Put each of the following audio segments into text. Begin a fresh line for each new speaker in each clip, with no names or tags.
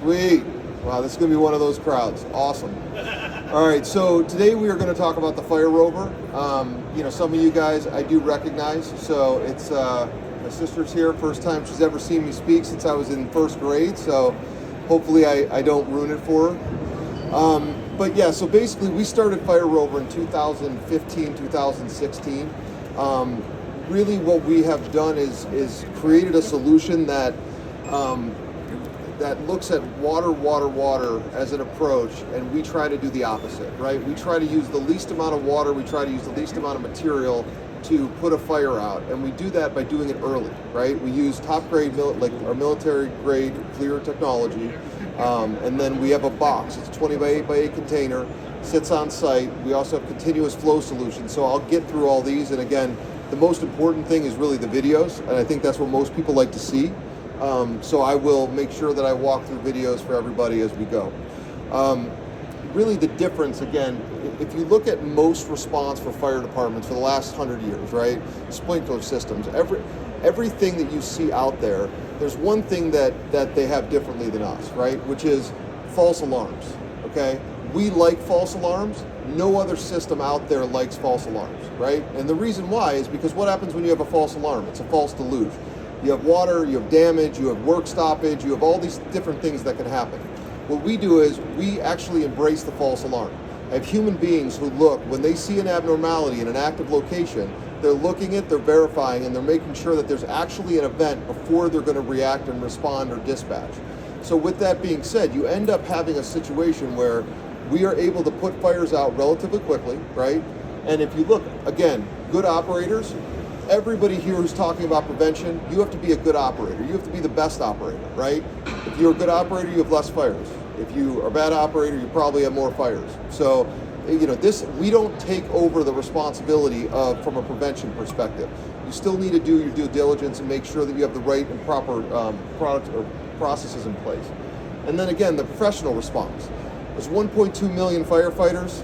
Sweet. Wow, this is going to be one of those crowds. Awesome. All right, so today we are going to talk about the FireRover. Some of you guys I do recognize. So it's my sister's here, first time she's ever seen me speak since I was in first grade. So hopefully I don't ruin it for her. But yeah, so basically we started FireRover in 2015, 2016. Really what we have done is created a solution that that looks at water as an approach, and we try to do the opposite, right? We try to use the least amount of water, we try to use the least amount of material to put a fire out, and we do that by doing it early, right? We use top grade, like our military grade clear technology, and then we have a box. It's a 20 by 8 by 8 container, sits on site. We also have continuous flow solutions, so I'll get through all these, and again, the most important thing is really the videos, and I think that's what most people like to see. So I will make sure that I walk through videos for everybody as we go. Really the difference, again, if you look at most response for fire departments for the last 100 years, right? Sprinkler systems, everything that you see out there, there's one thing that they have differently than us, right? Which is false alarms, okay? We like false alarms. No other system out there likes false alarms, right? And the reason why is because what happens when you have a false alarm? It's a false deluge. You have water, you have damage, you have work stoppage, you have all these different things that can happen. What we do is we actually embrace the false alarm. I have human beings who look, when they see an abnormality in an active location, they're looking at, they're verifying, and they're making sure that there's actually an event before they're going to react and respond or dispatch. So with that being said, you end up having a situation where we are able to put fires out relatively quickly, right? And if you look, again, good operators, everybody here who's talking about prevention, you have to be a good operator. You have to be the best operator, right? If you're a good operator, you have less fires. If you are a bad operator, you probably have more fires. So, we don't take over the responsibility from a prevention perspective. You still need to do your due diligence and make sure that you have the right and proper products or processes in place. And then again, the professional response. There's 1.2 million firefighters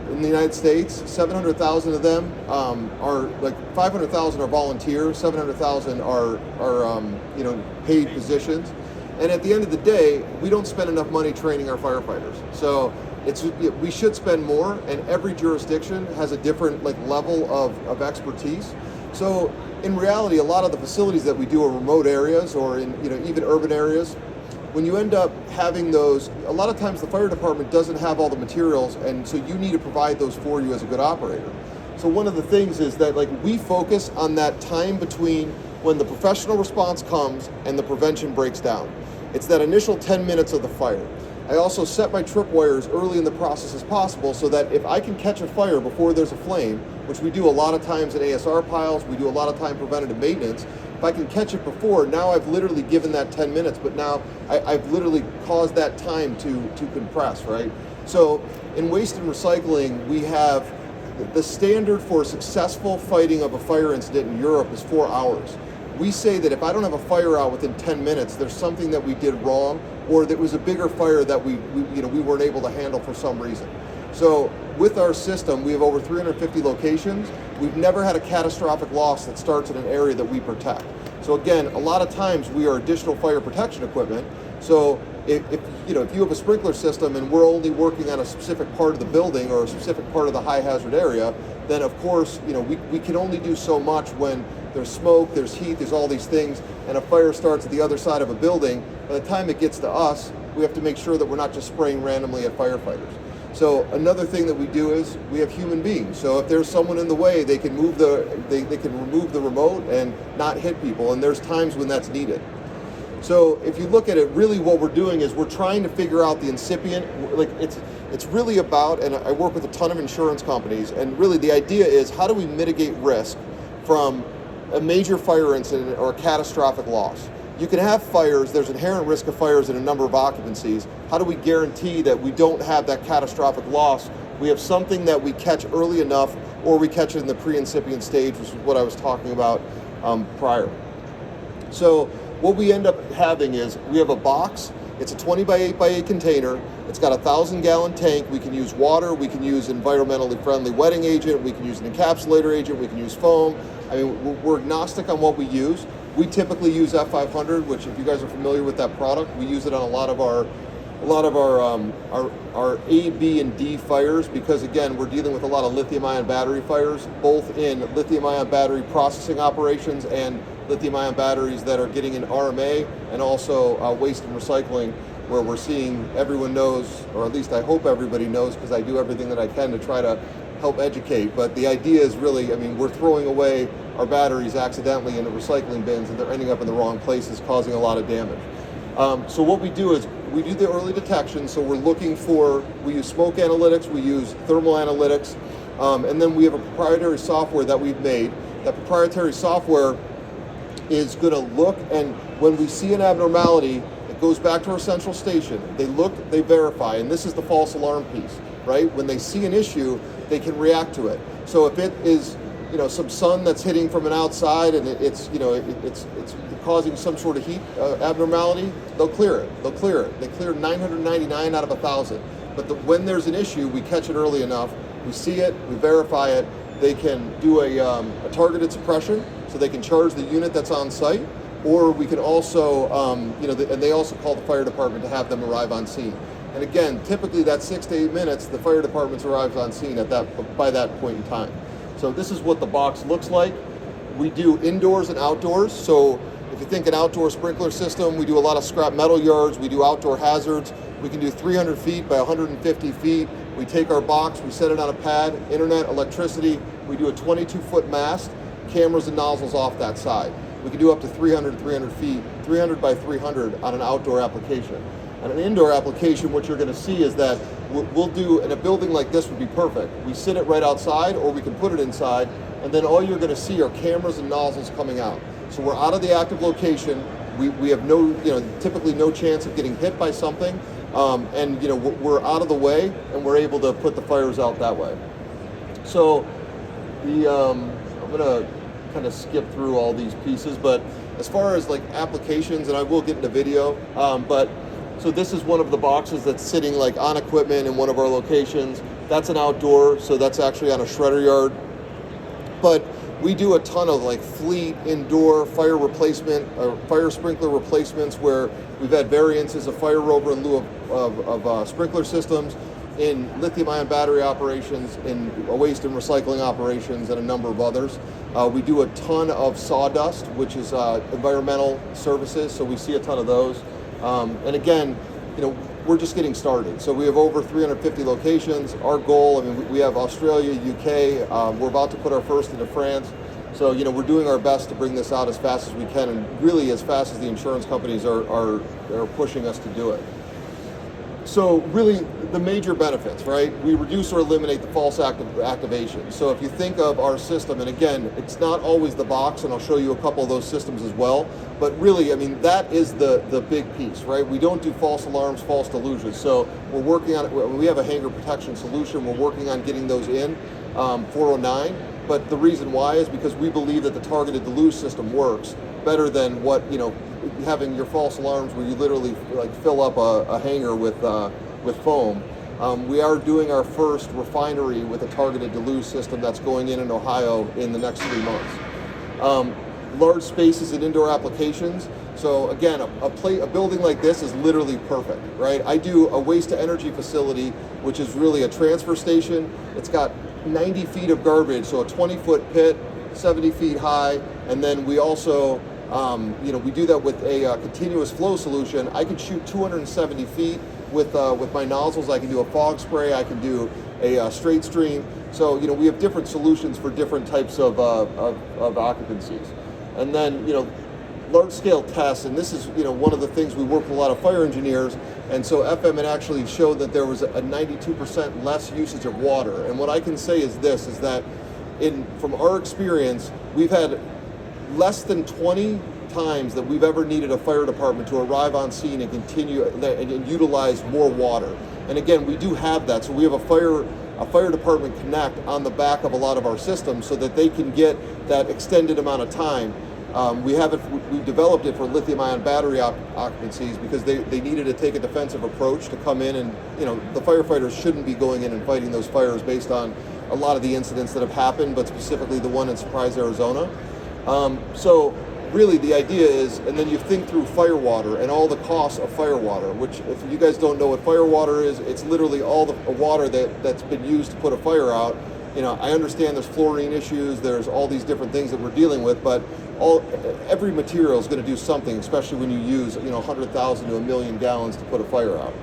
in the United States. 700,000 of them are, like 500,000 are volunteers, 700,000 are paid positions. And at the end of the day, we don't spend enough money training our firefighters. So we should spend more, and every jurisdiction has a different level of expertise. So in reality, a lot of the facilities that we do are remote areas or in even urban areas. When you end up having those, a lot of times the fire department doesn't have all the materials, and so you need to provide those for you as a good operator. So one of the things is that we focus on that time between when the professional response comes and the prevention breaks down. It's that initial 10 minutes of the fire. I also set my tripwires early in the process as possible so that if I can catch a fire before there's a flame, which we do a lot of times in ASR piles, we do a lot of time preventative maintenance, if I can catch it before, now I've literally given that 10 minutes, but now I've literally caused that time to compress, right? So in waste and recycling, we have the standard for successful fighting of a fire incident in Europe is 4 hours. We say that if I don't have a fire out within 10 minutes, there's something that we did wrong, or there was a bigger fire that we weren't able to handle for some reason. So with our system, we have over 350 locations. We've never had a catastrophic loss that starts in an area that we protect. So again, a lot of times we are additional fire protection equipment. So if you have a sprinkler system and we're only working on a specific part of the building or a specific part of the high hazard area, then of course, we can only do so much when there's smoke, there's heat, there's all these things, and a fire starts at the other side of a building. By the time it gets to us, we have to make sure that we're not just spraying randomly at firefighters. So another thing that we do is we have human beings. So if there's someone in the way, they can remove the remote and not hit people, and there's times when that's needed. So if you look at it, really what we're doing is we're trying to figure out the incipient, it's really about, and I work with a ton of insurance companies, and really the idea is how do we mitigate risk from a major fire incident or a catastrophic loss? You can have fires, there's inherent risk of fires in a number of occupancies. How do we guarantee that we don't have that catastrophic loss? We have something that we catch early enough, or we catch it in the pre-incipient stage, which is what I was talking about prior. So what we end up having is we have a box. It's a 20 by 8 by 8 container. It's got a 1,000-gallon tank. We can use water. We can use environmentally friendly wetting agent. We can use an encapsulator agent. We can use foam. I mean, we're agnostic on what we use. We typically use F500, which if you guys are familiar with that product, we use it on a lot of our A, B, and D fires, because again, we're dealing with a lot of lithium-ion battery fires, both in lithium-ion battery processing operations and lithium-ion batteries that are getting in RMA, and also waste and recycling, where we're seeing, everyone knows, or at least I hope everybody knows, because I do everything that I can to try to help educate. But the idea is really, I mean, we're throwing away our batteries accidentally in the recycling bins, and they're ending up in the wrong places, causing a lot of damage. So what we do is we do the early detection. So we're looking for, we use smoke analytics, we use thermal analytics, and then we have a proprietary software that we've made. That proprietary software is going to look, and when we see an abnormality, it goes back to our central station. They look, they verify, and this is the false alarm piece, right? When they see an issue, they can react to it. So if it is, you know, some sun that's hitting from an outside, and it's, you know, it's causing some sort of heat abnormality, they'll clear it. They'll clear it. They clear 999 out of 1,000. But when there's an issue, we catch it early enough. We see it, we verify it. They can do a targeted suppression, so they can charge the unit that's on site, or we can also, you know, and they also call the fire department to have them arrive on scene. And again, typically that's 6 to 8 minutes. The fire department arrives on scene by that point in time. So this is what the box looks like. We do indoors and outdoors. So if you think an outdoor sprinkler system, we do a lot of scrap metal yards. We do outdoor hazards. We can do 300 feet by 150 feet. We take our box, we set it on a pad, internet, electricity. We do a 22-foot mast, cameras and nozzles off that side. We can do up to 300 feet, 300 by 300 on an outdoor application. On an indoor application, what you're going to see is that we'll do, in a building like this would be perfect. We sit it right outside, or we can put it inside, and then all you're going to see are cameras and nozzles coming out. So we're out of the active location. We have no, you know, typically no chance of getting hit by something, and you know, we're out of the way, and we're able to put the fires out that way. So I'm going to kind of skip through all these pieces, but as far as like applications, and I will get into video, so this is one of the boxes that's sitting like on equipment in one of our locations. That's an outdoor, so that's actually on a shredder yard. But we do a ton of like fleet indoor fire replacement or fire sprinkler replacements, where we've had variances of FireRover in lieu of sprinkler systems, in lithium-ion battery operations, in waste and recycling operations, and a number of others. We do a ton of sawdust, which is environmental services, so we see a ton of those. And again, you know, we're just getting started. So we have over 350 locations. Our goal, I mean, we have Australia, UK. We're about to put our first into France. So, you know, we're doing our best to bring this out as fast as we can, and really as fast as the insurance companies are pushing us to do it. So really, the major benefits, right? We reduce or eliminate the false activation. So if you think of our system, and again, it's not always the box, and I'll show you a couple of those systems as well, but really, I mean, that is the big piece, right? We don't do false alarms, false delusions. So we're working on, we have a hanger protection solution. We're working on getting those in 409. But the reason why is because we believe that the targeted deluge system works better than what, you know, having your false alarms where you literally like fill up a hanger with foam. We are doing our first refinery with a targeted deluge system that's going in Ohio in the next 3 months. Large spaces and indoor applications. So again, a building like this is literally perfect, right? I do a waste to energy facility, which is really a transfer station. It's got 90 feet of garbage, so a 20-foot pit, 70 feet high, and then we also, you know, we do that with a continuous flow solution. I can shoot 270 feet with my nozzles. I can do a fog spray. I can do a straight stream. So, you know, we have different solutions for different types of occupancies. And then, you know, large-scale tests, and this is, you know, one of the things we work with a lot of fire engineers, and so FM had actually showed that there was a 92% less usage of water. And what I can say is this, is that from our experience, we've had less than 20 times that we've ever needed a fire department to arrive on scene and continue and utilize more water. And again, we do have that. So we have a fire department connect on the back of a lot of our systems so that they can get that extended amount of time. We developed it for lithium-ion battery occupancies because they needed to take a defensive approach to come in, and, you know, the firefighters shouldn't be going in and fighting those fires based on a lot of the incidents that have happened, but specifically the one in Surprise, Arizona. So really the idea is, and then you think through fire water and all the costs of fire water, which if you guys don't know what fire water is, it's literally all the water that's been used to put a fire out. I understand there's fluorine issues, there's all these different things that we're dealing with, but every material is going to do something, especially when you use 100,000 to 1 million gallons to put a fire out.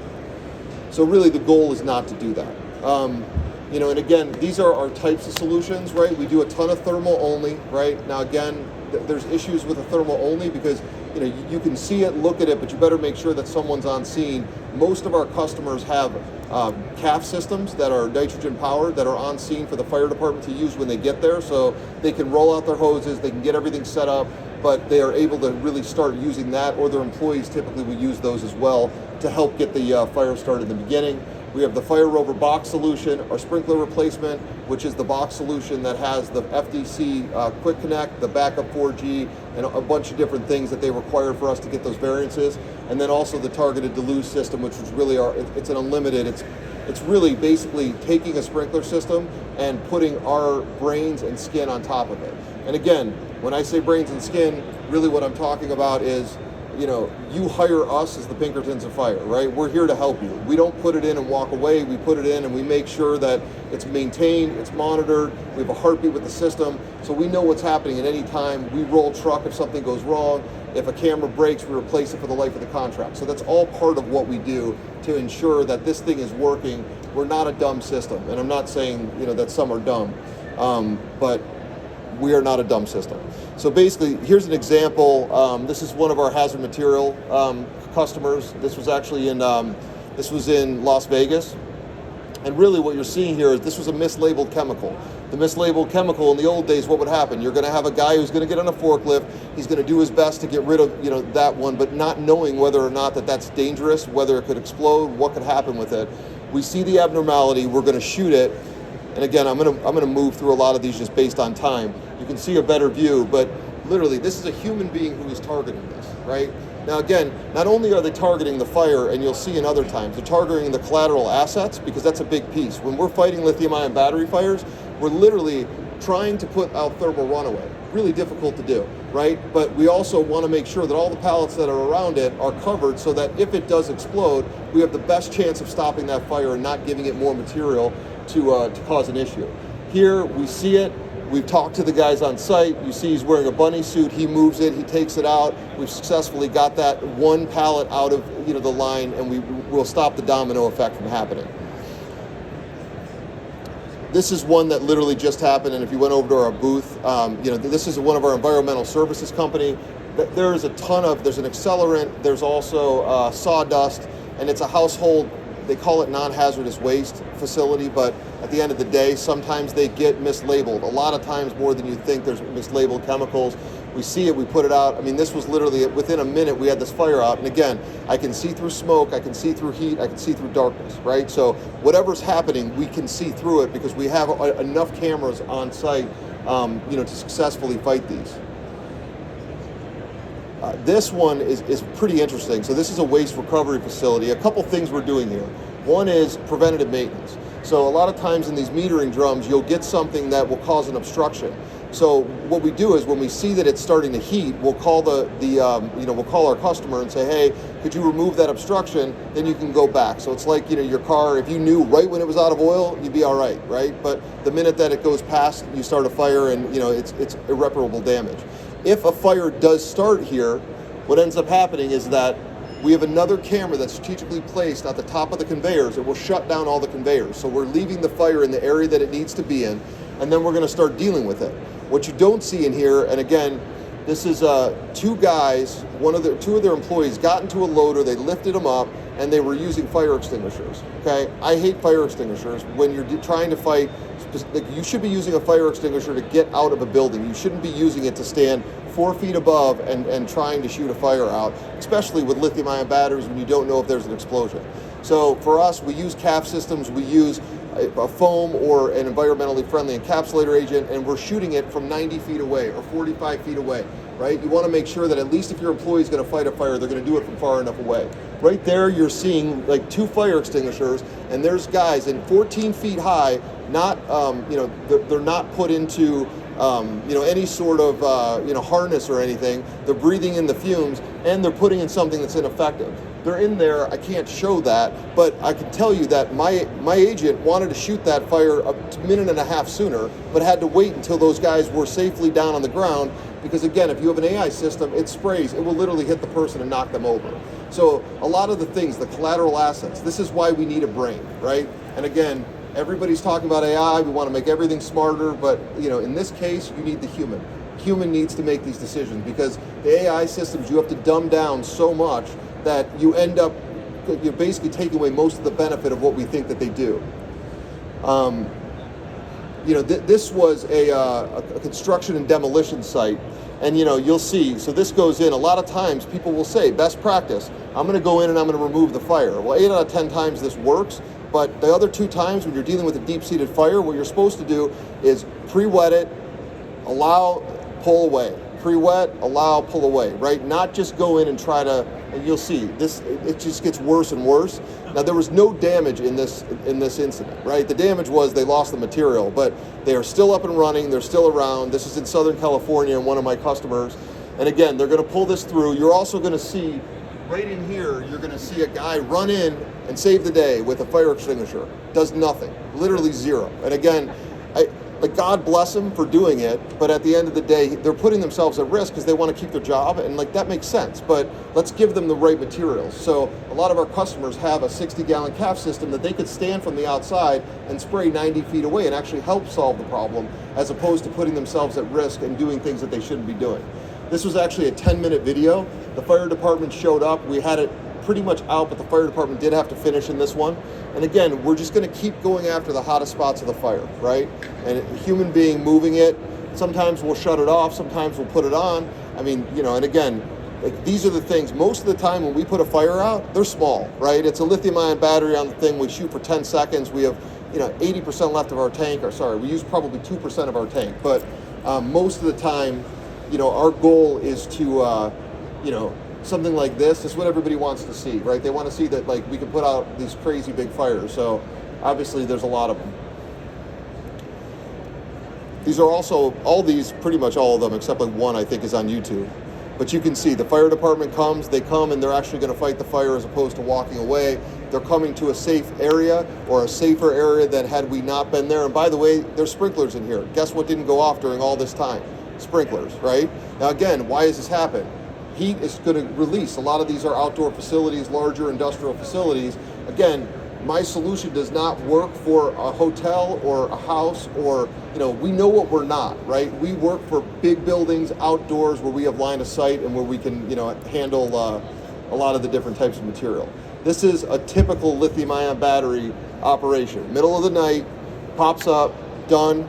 So really the goal is not to do that. And again, these are our types of solutions, right? We do a ton of thermal only, right? Now again, there's issues with the thermal only because you can see it, look at it, but you better make sure that someone's on scene. Most of our customers have CAF systems that are nitrogen powered that are on scene for the fire department to use when they get there, so they can roll out their hoses, they can get everything set up, but they are able to really start using that, or their employees typically will use those as well to help get the fire started in the beginning. We have the FireRover box solution, our sprinkler replacement, which is the box solution that has the FDC Quick Connect, the backup 4G, and a bunch of different things that they require for us to get those variances. And then also the targeted deluge system, which is really it's an unlimited, it's really basically taking a sprinkler system and putting our brains and skin on top of it. And again, when I say brains and skin, really what I'm talking about is, you hire us as the Pinkertons of fire, right? We're here to help you. We don't put it in and walk away. We put it in and we make sure that it's maintained, it's monitored, we have a heartbeat with the system, so we know what's happening at any time. We roll truck if something goes wrong. If a camera breaks, we replace it for the life of the contract. So that's all part of what we do to ensure that this thing is working. We're not a dumb system, and I'm not saying that some are dumb, but we are not a dumb system. So basically, here's an example. This is one of our hazard material customers. This was actually in Las Vegas. And really what you're seeing here is this was a mislabeled chemical. The mislabeled chemical in the old days, what would happen? You're going to have a guy who's going to get on a forklift. He's going to do his best to get rid of that one, but not knowing whether or not that's dangerous, whether it could explode, what could happen with it. We see the abnormality. We're going to shoot it. And again, I'm going to move through a lot of these just based on time. You can see a better view, but literally this is a human being who is targeting this, right? Now again, not only are they targeting the fire, and you'll see in other times, they're targeting the collateral assets, because that's a big piece. When we're fighting lithium-ion battery fires, we're literally trying to put out thermal runaway. Really difficult to do, right? But we also want to make sure that all the pallets that are around it are covered so that if it does explode, we have the best chance of stopping that fire and not giving it more material to cause an issue. Here we see it. We've talked to the guys on site. You see he's wearing a bunny suit. He moves it. He takes it out. We've successfully got that one pallet out of the line, and we will stop the domino effect from happening. This is one that literally just happened, and if you went over to our booth, this is one of our environmental services company. There's a ton of, there's an accelerant, there's also sawdust, and it's a household, they call it non-hazardous waste facility, but at the end of the day, sometimes they get mislabeled. A lot of times, more than you think, there's mislabeled chemicals. We see it, we put it out. I mean, this was literally, within a minute, we had this fire out. And again, I can see through smoke, I can see through heat, I can see through darkness, right? So whatever's happening, we can see through it because we have enough cameras on site, to successfully fight these. This one is pretty interesting. So this is a waste recovery facility. A couple things we're doing here. One is preventative maintenance. So a lot of times in these metering drums, you'll get something that will cause an obstruction. So what we do is when we see that it's starting to heat, we'll call we'll call our customer and say, hey, could you remove that obstruction? Then you can go back. So it's like, your car, if you knew right when it was out of oil, you'd be all right, right? But the minute that it goes past, you start a fire and, it's irreparable damage. If a fire does start here, what ends up happening is that we have another camera that's strategically placed at the top of the conveyors. It will shut down all the conveyors. So we're leaving the fire in the area that it needs to be in, and then we're going to start dealing with it. What you don't see in here, and again, this is two guys, two of their employees got into a loader, they lifted them up, and they were using fire extinguishers, okay? I hate fire extinguishers. When you're trying to fight, you should be using a fire extinguisher to get out of a building. You shouldn't be using it to stand 4 feet above and trying to shoot a fire out, especially with lithium-ion batteries when you don't know if there's an explosion. So for us, we use CAF systems, we use a foam or an environmentally friendly encapsulator agent, and we're shooting it from 90 feet away or 45 feet away, right? You want to make sure that at least if your employee is going to fight a fire, they're going to do it from far enough away. Right there, you're seeing like 2 fire extinguishers, and there's guys in 14 feet high, not, they're not put into any sort of harness or anything. They're breathing in the fumes, and they're putting in something that's ineffective. They're in there. I can't show that, but I can tell you that my agent wanted to shoot that fire a minute and a half sooner, but had to wait until those guys were safely down on the ground, because again, if you have an AI system, it sprays, it will literally hit the person and knock them over. So a lot of the things, the collateral assets, this is why we need a brain, right? And again, everybody's talking about AI, we want to make everything smarter, but in this case, you need the human. Human needs to make these decisions, because the AI systems, you have to dumb down so much that you end up basically taking away most of the benefit of what we think that they do. This was a construction and demolition site, and you'll see, so this goes in, a lot of times people will say, best practice, I'm going to go in and I'm going to remove the fire. Well, 8 out of 10 times this works, but the other 2 times when you're dealing with a deep-seated fire, what you're supposed to do is pre-wet it, allow, pull away. Pre-wet, allow, pull away, right? Not just go in and try to, and you'll see, it just gets worse and worse. Now, there was no damage in this incident, right? The damage was they lost the material, but they are still up and running, they're still around. This is in Southern California, and one of my customers. And again, they're gonna pull this through. You're also gonna see, right in here, you're gonna see a guy run in and save the day with a fire extinguisher. Does nothing, literally zero. And again, God bless them for doing it, but at the end of the day, they're putting themselves at risk because they want to keep their job, and that makes sense, but let's give them the right materials. So a lot of our customers have a 60-gallon calf system that they could stand from the outside and spray 90 feet away and actually help solve the problem, as opposed to putting themselves at risk and doing things that they shouldn't be doing. This was actually a 10-minute video. The fire department showed up. We had it pretty much out, but the fire department did have to finish in this one. And again, we're just going to keep going after the hottest spots of the fire, right? And a human being moving it, sometimes we'll shut it off, sometimes we'll put it on. I mean, and again, these are the things, most of the time when we put a fire out, they're small, right? It's a lithium-ion battery on the thing. We shoot for 10 seconds. We have, 80% left of our tank, we use probably 2% of our tank. But most of the time, our goal is to, something like this is what everybody wants to see, right? They want to see that we can put out these crazy big fires. So obviously there's a lot of them. These are also, pretty much all of them, except one I think is on YouTube. But you can see the fire department comes, they come and they're actually going to fight the fire as opposed to walking away. They're coming to a safe area, or a safer area than had we not been there. And by the way, there's sprinklers in here. Guess what didn't go off during all this time? Sprinklers, right? Now again, why has this happened? Heat is going to release. A lot of these are outdoor facilities, larger industrial facilities. Again, my solution does not work for a hotel or a house, or, we know what we're not, right? We work for big buildings, outdoors, where we have line of sight and where we can, handle a lot of the different types of material. This is a typical lithium-ion battery operation. Middle of the night, pops up, done.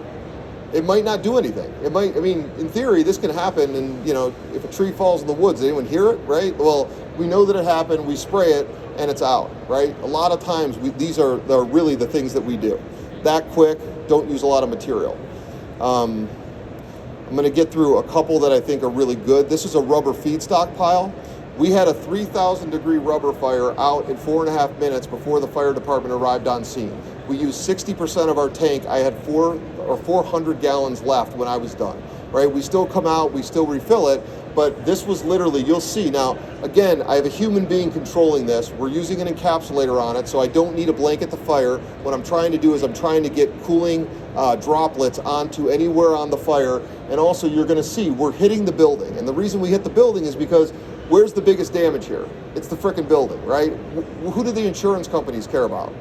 It might not do anything. It might, in theory, this can happen, and, if a tree falls in the woods, anyone hear it, right? Well, we know that it happened, we spray it, and it's out, right? A lot of times, these are really the things that we do. That quick, don't use a lot of material. I'm gonna get through a couple that I think are really good. This is a rubber feedstock pile. We had a 3,000 degree rubber fire out in 4.5 minutes before the fire department arrived on scene. We used 60% of our tank. I had 400 gallons left when I was done, right? We still come out, we still refill it, but this was literally, you'll see. Now, again, I have a human being controlling this. We're using an encapsulator on it, so I don't need a blanket to fire. What I'm trying to do is I'm trying to get cooling droplets onto anywhere on the fire, and also you're gonna see we're hitting the building. And the reason we hit the building is because where's the biggest damage here? It's the frickin' building, right? Who do the insurance companies care about?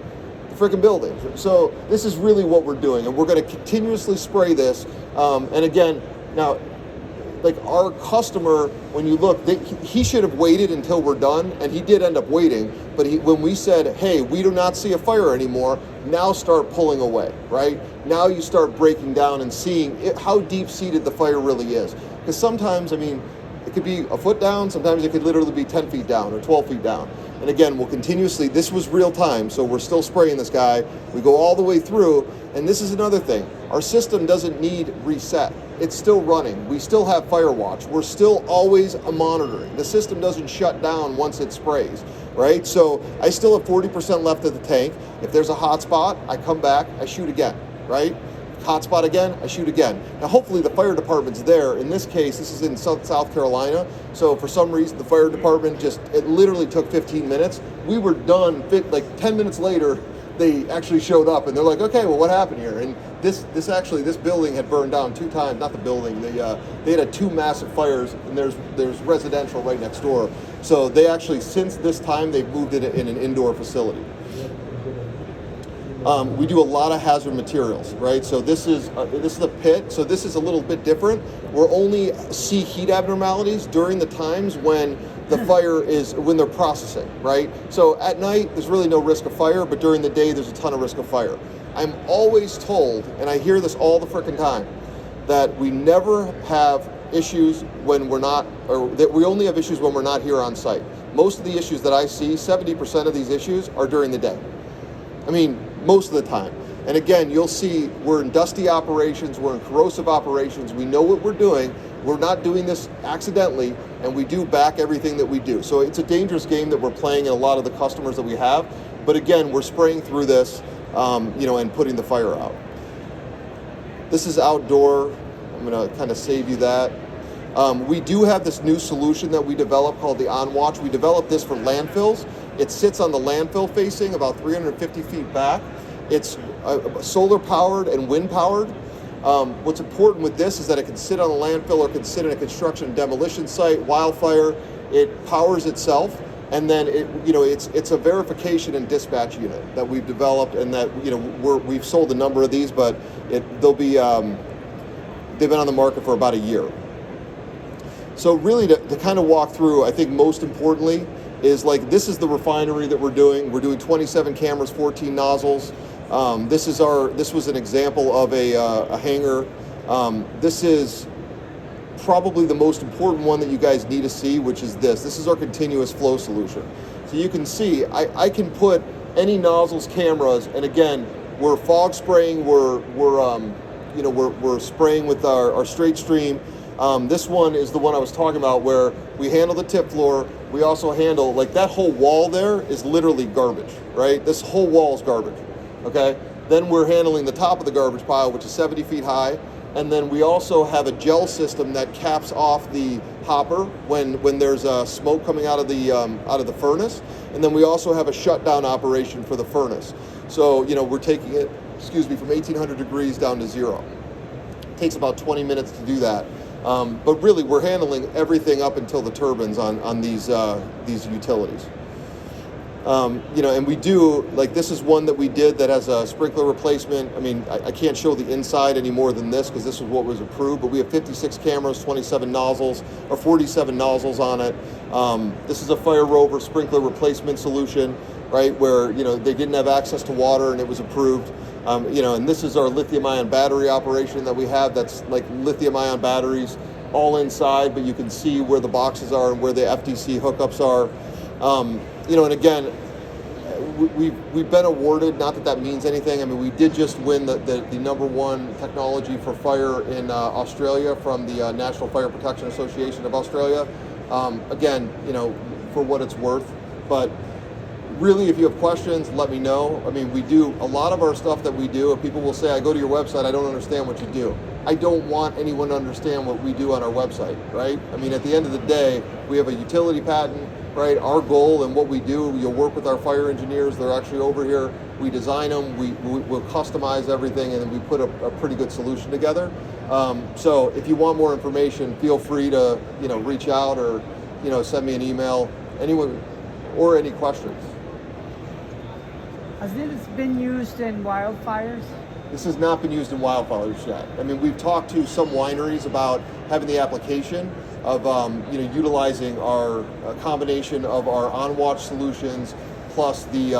The frickin' building. So this is really what we're doing, and we're gonna continuously spray this. And again, now, our customer, when you look, he should have waited until we're done, and he did end up waiting, but when we said, hey, we do not see a fire anymore, now start pulling away, right? Now you start breaking down and seeing how deep-seated the fire really is. Because sometimes, it could be a foot down, sometimes it could literally be 10 feet down or 12 feet down. And again, we'll continuously, this was real time, so we're still spraying this guy. We go all the way through, and this is another thing. Our system doesn't need reset. It's still running. We still have fire watch. We're still always monitoring. The system doesn't shut down once it sprays, right? So I still have 40% left of the tank. If there's a hot spot, I come back, I shoot again, right? hotspot again, I shoot again. Now hopefully the fire department's there. In this case, this is in South Carolina, so for some reason the fire department it literally took 15 minutes. We were done, like 10 minutes later, they actually showed up and they're like, okay, well, what happened here? And this building had burned down 2 times, not the building, they had 2 massive fires, and there's residential right next door. So they actually, since this time, they've moved it in an indoor facility. We do a lot of hazard materials, right? So this is a pit. So this is a little bit different. We'll only see heat abnormalities during the times when the fire when they're processing, right? So at night, there's really no risk of fire, but during the day, there's a ton of risk of fire. I'm always told, and I hear this all the frickin' time, that we never have issues when we're not, or that we only have issues when we're not here on site. Most of the issues that I see, 70% of these issues are during the day. I mean, most of the time. And again, you'll see we're in dusty operations, we're in corrosive operations, we know what we're doing, we're not doing this accidentally, and we do back everything that we do. So it's a dangerous game that we're playing in a lot of the customers that we have, but again, we're spraying through this, and putting the fire out. This is outdoor. I'm gonna kind of save you that. We do have this new solution that we developed called the OnWatch. We developed this for landfills. It sits on the landfill facing about 350 feet back. It's solar powered and wind powered. What's important with this is that it can sit on a landfill or can sit in a construction and demolition site, wildfire. It powers itself, and then it's a verification and dispatch unit that we've developed, and that we've sold a number of these, but they've been on the market for about a year. So really to kind of walk through, I think most importantly is this is the refinery that we're doing. We're doing 27 cameras, 14 nozzles. This was an example of a hanger. This is probably the most important one that you guys need to see, which is this. This is our continuous flow solution. So you can see, I can put any nozzles, cameras, and again, we're fog spraying, we're spraying with our straight stream. This one is the one I was talking about where we handle the tip floor. We also handle, that whole wall there is literally garbage, right? This whole wall is garbage, okay? Then we're handling the top of the garbage pile, which is 70 feet high. And then we also have a gel system that caps off the hopper when there's smoke coming out of the furnace. And then we also have a shutdown operation for the furnace. So, we're taking it, from 1800 degrees down to 0. It takes about 20 minutes to do that. But really, we're handling everything up until the turbines on these utilities. And we do, this is one that we did that has a sprinkler replacement. I mean, I can't show the inside any more than this because this is what was approved, but we have 56 cameras, 27 nozzles, or 47 nozzles on it. This is a FireRover sprinkler replacement solution, right, where, they didn't have access to water and it was approved. And this is our lithium-ion battery operation that we have. That's lithium-ion batteries all inside, but you can see where the boxes are and where the FTC hookups are. And again, we've been awarded, not that means anything. I mean, we did just win the #1 technology for fire in Australia from the National Fire Protection Association of Australia. Again, for what it's worth. But really, if you have questions, let me know. I mean, we do a lot of our stuff that we do. People will say, I go to your website, I don't understand what you do. I don't want anyone to understand what we do on our website, right? I mean, at the end of the day, we have a utility patent, right? Our goal and what we do, you'll work with our fire engineers. They're actually over here. We design them, we'll customize everything, and then we put a pretty good solution together. So if you want more information, feel free to, reach out or, send me an email, anyone, or any questions.
Has this been used in wildfires?
This has not been used in wildfires yet. I mean, we've talked to some wineries about having the application of utilizing our combination of our OnWatch solutions plus the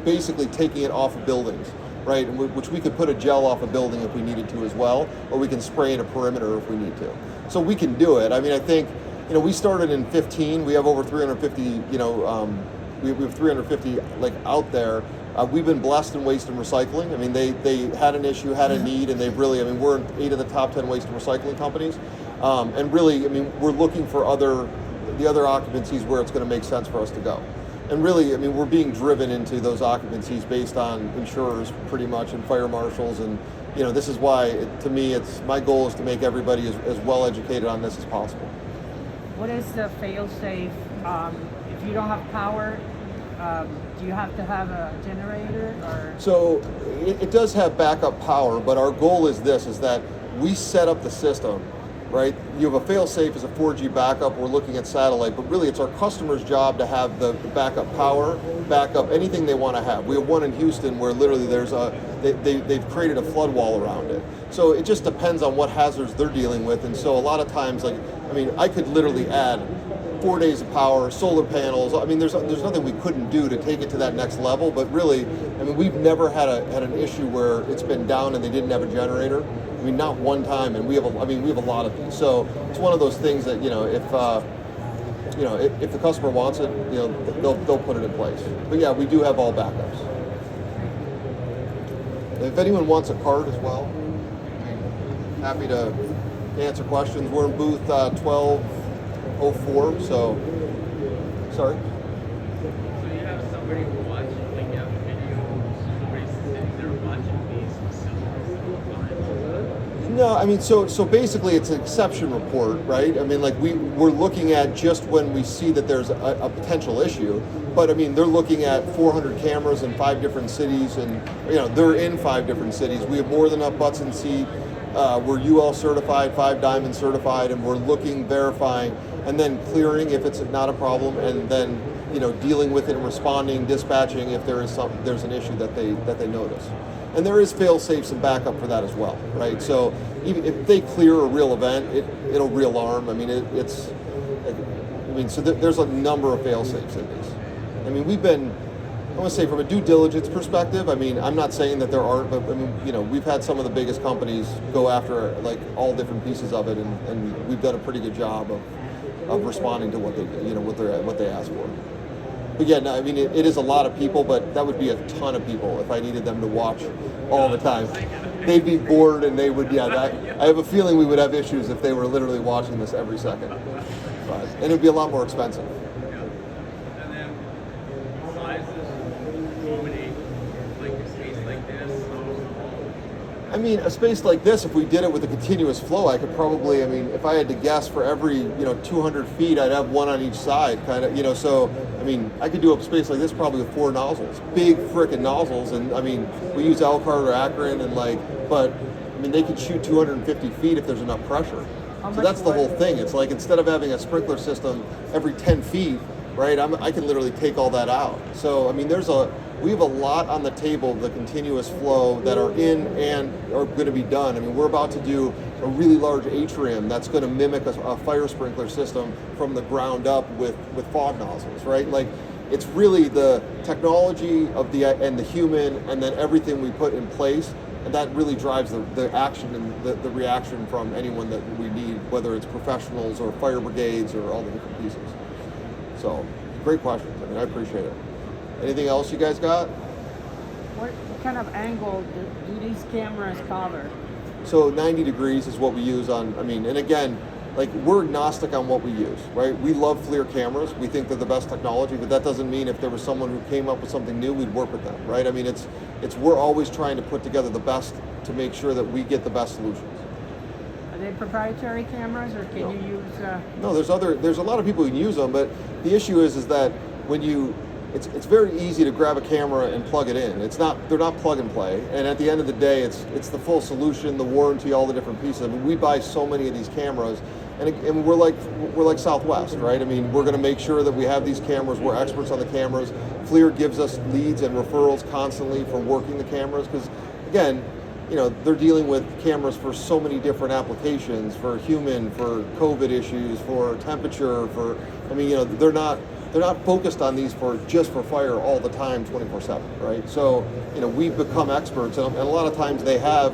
basically taking it off of buildings, right? Which we could put a gel off a building if we needed to as well, or we can spray in a perimeter if we need to. So we can do it. I mean, I think we started in 15. We have over 350. We have 350 out there. We've been blessed in waste and recycling. I mean, they had an issue, had a need, and they've really, we're in 8 of the top 10 waste and recycling companies. And really, we're looking for the other occupancies where it's going to make sense for us to go. And really, I mean, we're being driven into those occupancies based on insurers pretty much and fire marshals. And, you know, this is why, to me, my goal is to make everybody as well educated on this as possible.
What is the fail-safe? If you don't have power, do you have to have a generator or?
So it does have backup power, but our goal is that we set up the system, right? You have a fail-safe as a 4G backup. We're looking at satellite, but really it's our customer's job to have the backup power, backup anything they want to have. We have one in Houston where literally they've created a flood wall around it. So it just depends on what hazards they're dealing with. And so a lot of times, I could literally add 4 days of power, solar panels. I mean, there's nothing we couldn't do to take it to that next level. But really, I mean, we've never had an issue where it's been down and they didn't have a generator. I mean, not one time. And we have a lot of these. So it's one of those things that, you know, if the customer wants it, you know, they'll put it in place. But yeah, we do have all backups. If anyone wants a card as well, I'm happy to answer questions. We're in booth 1204. So, sorry.
So you have somebody watching, like you have videos, somebody's sitting there watching these facilities all the time.
No, I mean, so basically it's an exception report, right? I mean, like we're looking at just when we see that there's a potential issue, but I mean, they're looking at 400 cameras in 5 different cities, and you know, they're in 5 different cities. We have more than enough butts in seat. We're UL certified, 5 Diamond certified, and we're looking, verifying, and then clearing if it's not a problem, and then, you know, dealing with it and responding, dispatching if there's an issue that they notice. And there is fail-safes and backup for that as well, right? So even if they clear a real event, it'll re-alarm. I mean, there's a number of fail-safes in these. I mean, I want to say from a due diligence perspective, I mean, I'm not saying that there aren't, but I mean, you know, we've had some of the biggest companies go after like all different pieces of it, and we've done a pretty good job of responding to what they ask for. But yeah, no, I mean, it is a lot of people, but that would be a ton of people if I needed them to watch all the time. They'd be bored, and they would, I have a feeling we would have issues if they were literally watching this every second. And it would be a lot more expensive.
And then sizes accommodate like a space like this.
I mean, a space like this, if we did it with a continuous flow, I could probably, I mean, if I had to guess, for every, 200 feet, I'd have one on each side, kind of, so, I mean, I could do a space like this probably with 4 nozzles, big frickin' nozzles, and, I mean, we use Elkhart or Akron, and, but, I mean, they could shoot 250 feet if there's enough pressure. So that's the whole thing. It's like, instead of having a sprinkler system every 10 feet, right, I can literally take all that out. So, I mean, we have a lot on the table of the continuous flow that are in and are going to be done. I mean, we're about to do a really large atrium that's going to mimic a fire sprinkler system from the ground up with fog nozzles, right? Like, it's really the technology of and the human, and then everything we put in place, and that really drives the action and the reaction from anyone that we need, whether it's professionals or fire brigades or all the different pieces. So, great questions. I mean, I appreciate it. Anything else you guys got?
What kind of angle do these cameras cover?
So 90 degrees is what we use on, I mean, and again, like, we're agnostic on what we use, right? We love FLIR cameras. We think they're the best technology, but that doesn't mean if there was someone who came up with something new, we'd work with them, right? I mean, we're always trying to put together the best to make sure that we get the best solutions.
Are they proprietary cameras, or can you use?
No, there's a lot of people who use them, but the issue is that when it's very easy to grab a camera and plug it in. They're not plug and play. And at the end of the day, it's the full solution, the warranty, all the different pieces. I mean, we buy so many of these cameras, and we're like Southwest, right? I mean, we're going to make sure that we have these cameras. We're experts on the cameras. FLIR gives us leads and referrals constantly for working the cameras, because again, they're dealing with cameras for so many different applications, for human, for COVID issues, for temperature, they're not focused on these just for fire all the time, 24/7, right? So, we've become experts, and a lot of times they have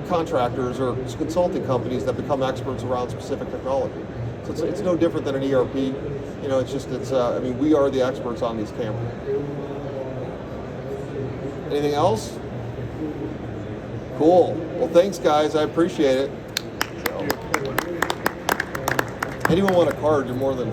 contractors or consulting companies that become experts around specific technology. So it's no different than an ERP. We are the experts on these cameras. Anything else? Cool. Well, thanks, guys. I appreciate it. Anyone want a card? You're more than